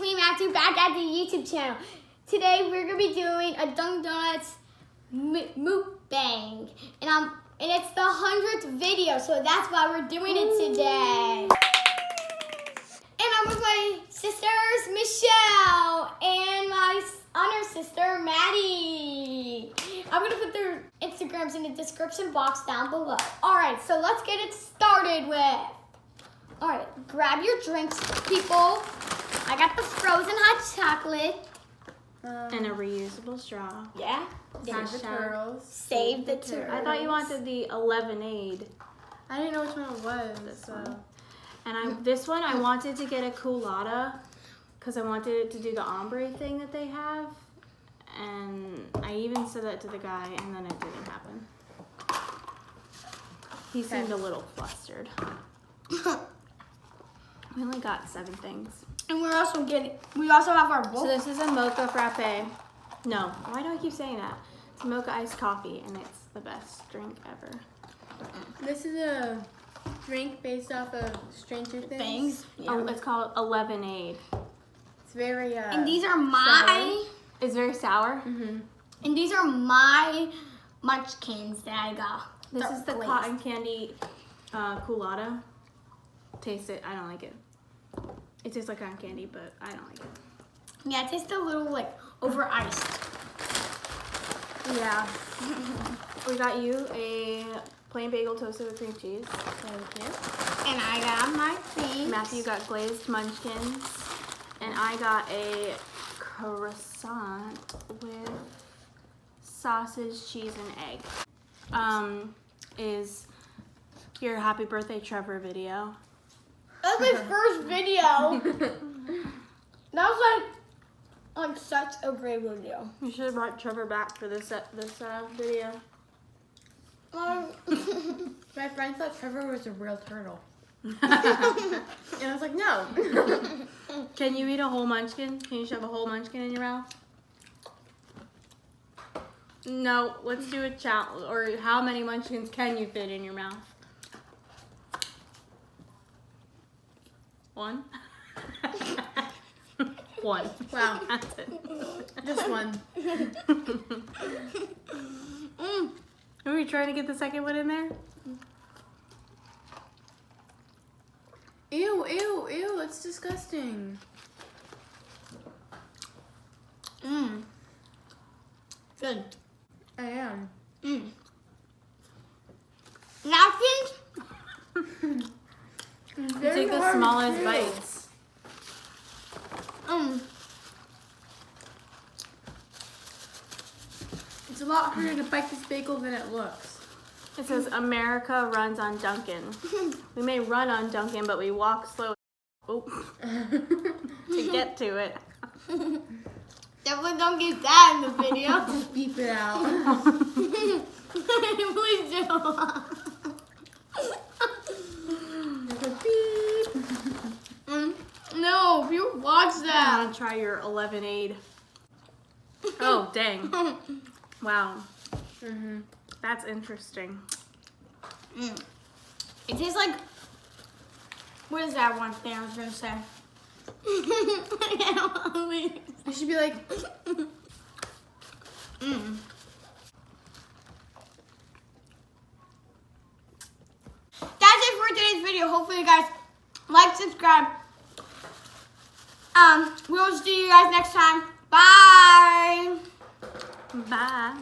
me, Matthew, back at the YouTube channel. Today we're gonna be doing a Dunkin' Donuts mukbang, and it's the 100th video, so that's why we're doing it today. And I'm with my sisters, Michelle, and my other sister, Maddie. I'm gonna put their Instagrams in the description box down below. All right, so let's get it started with. All right, grab your drinks, people. I got the frozen hot chocolate. And a reusable straw. Yeah. Save the turtles. Save the turtles. I thought you wanted the 11-aid. I didn't know which one it was. This one. And this one I wanted to get a culotta because I wanted it to do the ombre thing that they have. And I even said that to the guy, and then it didn't happen. He seemed a little flustered. We only got 7 things. And we also have our bowl. So this is a mocha frappe. No, why do I keep saying that? It's mocha iced coffee, and it's the best drink ever. This is a drink based off of Stranger Things. Yeah. Oh, it's called 11-aid. It's very and these are my. It's very sour. Mm-hmm. And these are my munchkins that I got. This They're is the glazed. cotton candy culotta. Taste it. I don't like it. It tastes like cotton candy, but I don't like it. Yeah, it tastes a little like over iced. Yeah. We got you a plain bagel toasted with cream cheese. Thank you. And I got my things. Matthew got glazed munchkins. And I got a croissant with sausage, cheese, and egg. Is your happy birthday Trevor video. That's my first video. That was like such a great video. You should have brought Trevor back for this video. My friend thought Trevor was a real turtle. And I was like, no. Can you eat a whole munchkin? Can you shove a whole munchkin in your mouth? No, let's do a challenge. Or how many munchkins can you fit in your mouth? 1? 1. Wow. That's it. Just one. Are we trying to get the second one in there? Ew, ew, ew. That's disgusting. Good. I am. Napkins? Take the smallest bites. It's a lot harder to bite this bagel than it looks. It says America runs on Dunkin'. We may run on Dunkin', but we walk slow to get to it. Definitely don't get that in the video. Just beep it out. Please do. There's a beep. No, if you watch I'm that. gonna try your 11-aid. Oh, dang. Wow. That's interesting. It tastes like, what is that one thing I was gonna say? You should be like, That's it for today's video. Hopefully you guys like, subscribe. We'll see you guys next time. Bye. Bye.